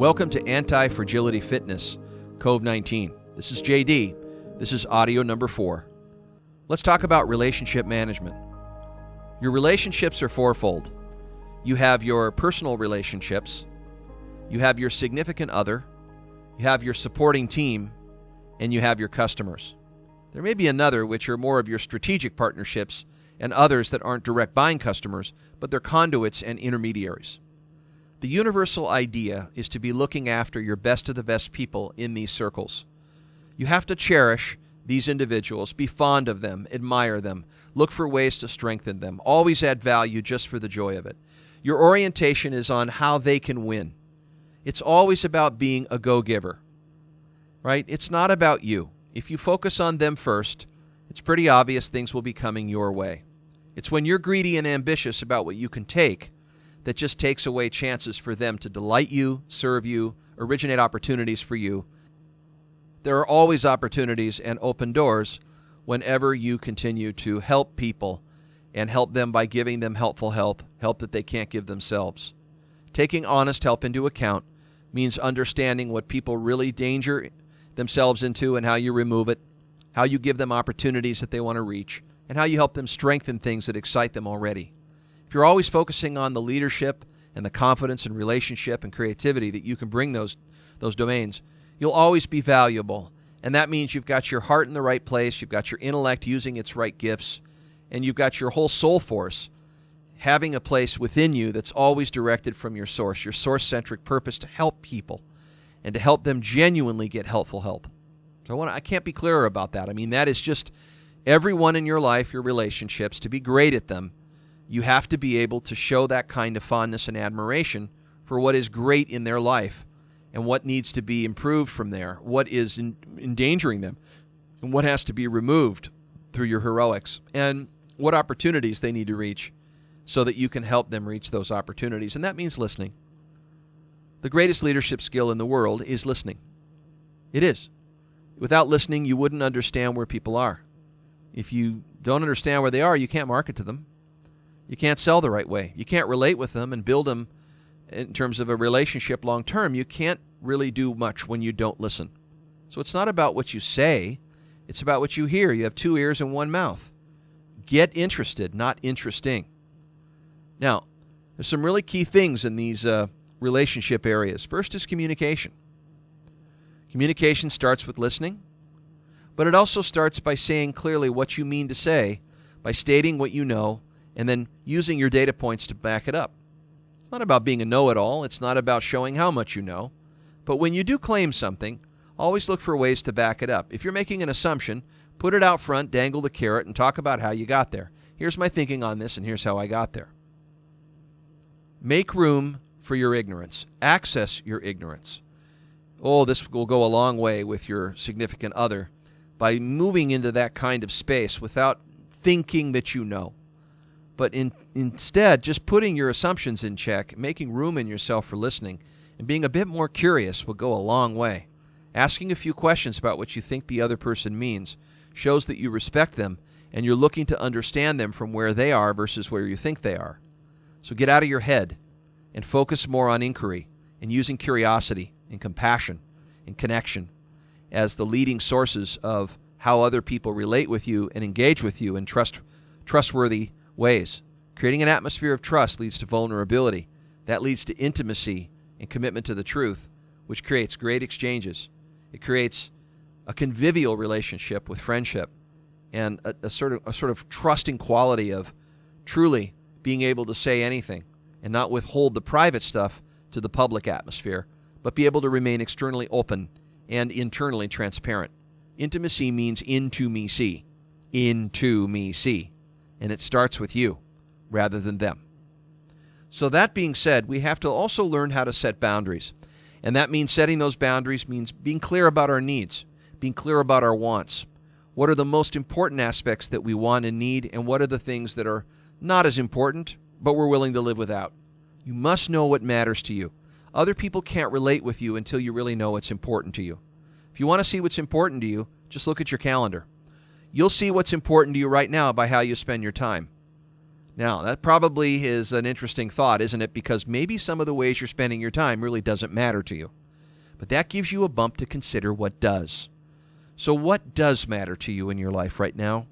Welcome to Anti-Fragility Fitness, COVID-19. This is JD. This is audio number 4. Let's talk about relationship management. Your relationships are fourfold. You have your personal relationships, you have your significant other, you have your supporting team, and you have your customers. There may be another, which are more of your strategic partnerships, and others that aren't direct buying customers, but they're conduits and intermediaries. The universal idea is to be looking after your best of the best people in these circles. You have to cherish these individuals, be fond of them, admire them, look for ways to strengthen them, always add value just for the joy of it. Your orientation is on how they can win. It's always about being a go-giver, right? It's not about you. If you focus on them first, it's pretty obvious things will be coming your way. It's when you're greedy and ambitious about what you can take that just takes away chances for them to delight you, serve you, originate opportunities for you. There are always opportunities and open doors whenever you continue to help people and help them by giving them helpful help that they can't give themselves. Taking honest help into account means understanding what people really danger themselves into and how you remove it, how you give them opportunities that they want to reach, and how you help them strengthen things that excite them already. If you're always focusing on the leadership and the confidence and relationship and creativity that you can bring those domains, you'll always be valuable. And that means you've got your heart in the right place, you've got your intellect using its right gifts, and you've got your whole soul force having a place within you that's always directed from your source-centric purpose to help people and to help them genuinely get helpful help. So I can't be clearer about that. I mean, that is just everyone in your life, your relationships, to be great at them. You have to be able to show that kind of fondness and admiration for what is great in their life and what needs to be improved from there, what is endangering them, and what has to be removed through your heroics, and what opportunities they need to reach so that you can help them reach those opportunities. And that means listening. The greatest leadership skill in the world is listening. It is. Without listening, you wouldn't understand where people are. If you don't understand where they are, you can't market to them. You can't sell the right way. You can't relate with them and build them in terms of a relationship long term. You can't really do much when you don't listen. So it's not about what you say. It's about what you hear. You have 2 ears and 1 mouth. Get interested, not interesting. Now, there's some really key things in these relationship areas. First is communication. Communication starts with listening, but it also starts by saying clearly what you mean to say, by stating what you know, and then using your data points to back it up. It's not about being a know-it-all. It's not about showing how much you know. But when you do claim something, always look for ways to back it up. If you're making an assumption, put it out front, dangle the carrot, and talk about how you got there. Here's my thinking on this, and here's how I got there. Make room for your ignorance. Access your ignorance. Oh, this will go a long way with your significant other by moving into that kind of space without thinking that you know. But instead, just putting your assumptions in check, making room in yourself for listening, and being a bit more curious will go a long way. Asking a few questions about what you think the other person means shows that you respect them and you're looking to understand them from where they are versus where you think they are. So get out of your head and focus more on inquiry and using curiosity and compassion and connection as the leading sources of how other people relate with you and engage with you in trustworthy ways. Creating an atmosphere of trust leads to vulnerability. That leads to intimacy and commitment to the truth, which creates great exchanges. It creates a convivial relationship with friendship and a sort of trusting quality of truly being able to say anything and not withhold the private stuff to the public atmosphere, but be able to remain externally open and internally transparent. Intimacy means into me see. Into me see. And it starts with you rather than them. So that being said, we have to also learn how to set boundaries. And that means setting those boundaries means being clear about our needs, being clear about our wants. What are the most important aspects that we want and need, and what are the things that are not as important, but we're willing to live without? You must know what matters to you. Other people can't relate with you until you really know what's important to you. If you want to see what's important to you, just look at your calendar. You'll see what's important to you right now by how you spend your time. Now, that probably is an interesting thought, isn't it? Because maybe some of the ways you're spending your time really doesn't matter to you. But that gives you a bump to consider what does. So what does matter to you in your life right now?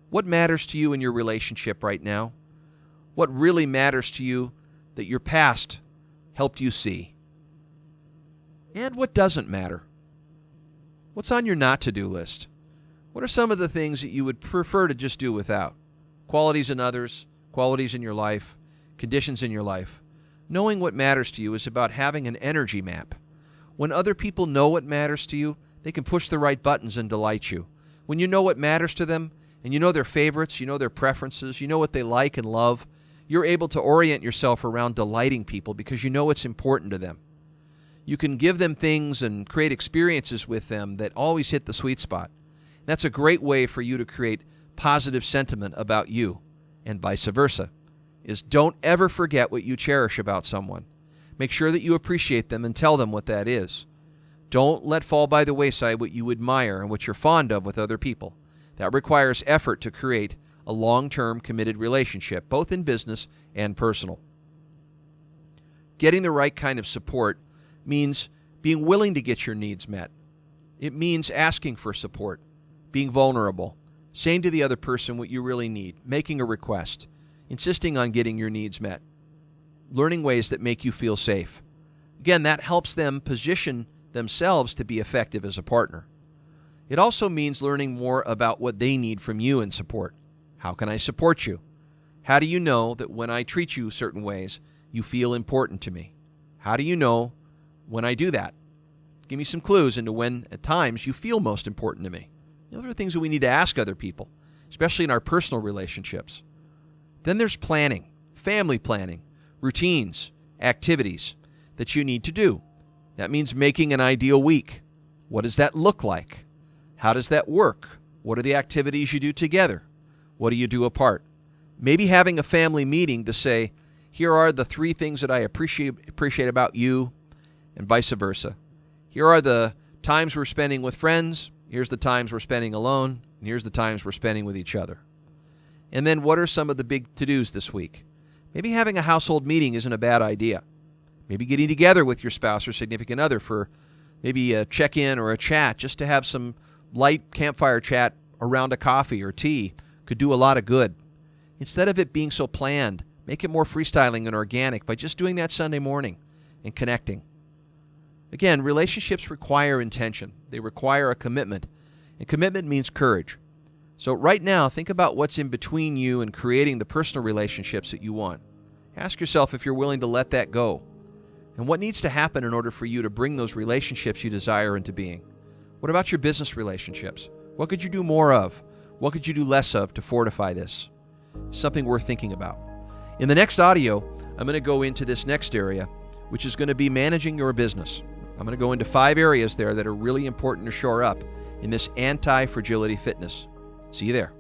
What matters to you in your relationship right now? What really matters to you that your past helped you see? And what doesn't matter? What's on your not-to-do list? What are some of the things that you would prefer to just do without? Qualities in others, qualities in your life, conditions in your life. Knowing what matters to you is about having an energy map. When other people know what matters to you, they can push the right buttons and delight you. When you know what matters to them, and you know their favorites, you know their preferences, you know what they like and love, you're able to orient yourself around delighting people because you know what's important to them. You can give them things and create experiences with them that always hit the sweet spot. That's a great way for you to create positive sentiment about you, and vice versa, is don't ever forget what you cherish about someone. Make sure that you appreciate them and tell them what that is. Don't let fall by the wayside what you admire and what you're fond of with other people. That requires effort to create a long-term committed relationship, both in business and personal. Getting the right kind of support means being willing to get your needs met. It means asking for support, being vulnerable, saying to the other person what you really need, making a request, insisting on getting your needs met, learning ways that make you feel safe. Again, that helps them position themselves to be effective as a partner. It also means learning more about what they need from you in support. How can I support you? How do you know that when I treat you certain ways, you feel important to me? How do you know when I do that? Give me some clues into when, at times, you feel most important to me. Those are things that we need to ask other people, especially in our personal relationships. Then there's planning, family planning, routines, activities that you need to do. That means making an ideal week. What does that look like? How does that work? What are the activities you do together? What do you do apart? Maybe having a family meeting to say, here are the 3 things that I appreciate about you, and vice versa. Here are the times we're spending with friends. Here's the times we're spending alone. And here's the times we're spending with each other. And then what are some of the big to-dos this week? Maybe having a household meeting isn't a bad idea. Maybe getting together with your spouse or significant other for maybe a check-in or a chat, just to have some light campfire chat around a coffee or tea could do a lot of good. Instead of it being so planned, make it more freestyling and organic by just doing that Sunday morning and connecting. Again, relationships require intention. They require a commitment, and commitment means courage. So right now, think about what's in between you and creating the personal relationships that you want. Ask yourself if you're willing to let that go, and what needs to happen in order for you to bring those relationships you desire into being. What about your business relationships? What could you do more of? What could you do less of to fortify this? Something worth thinking about. In the next audio, I'm going to go into this next area, which is going to be managing your business. I'm going to go into 5 areas there that are really important to shore up in this anti-fragility fitness. See you there.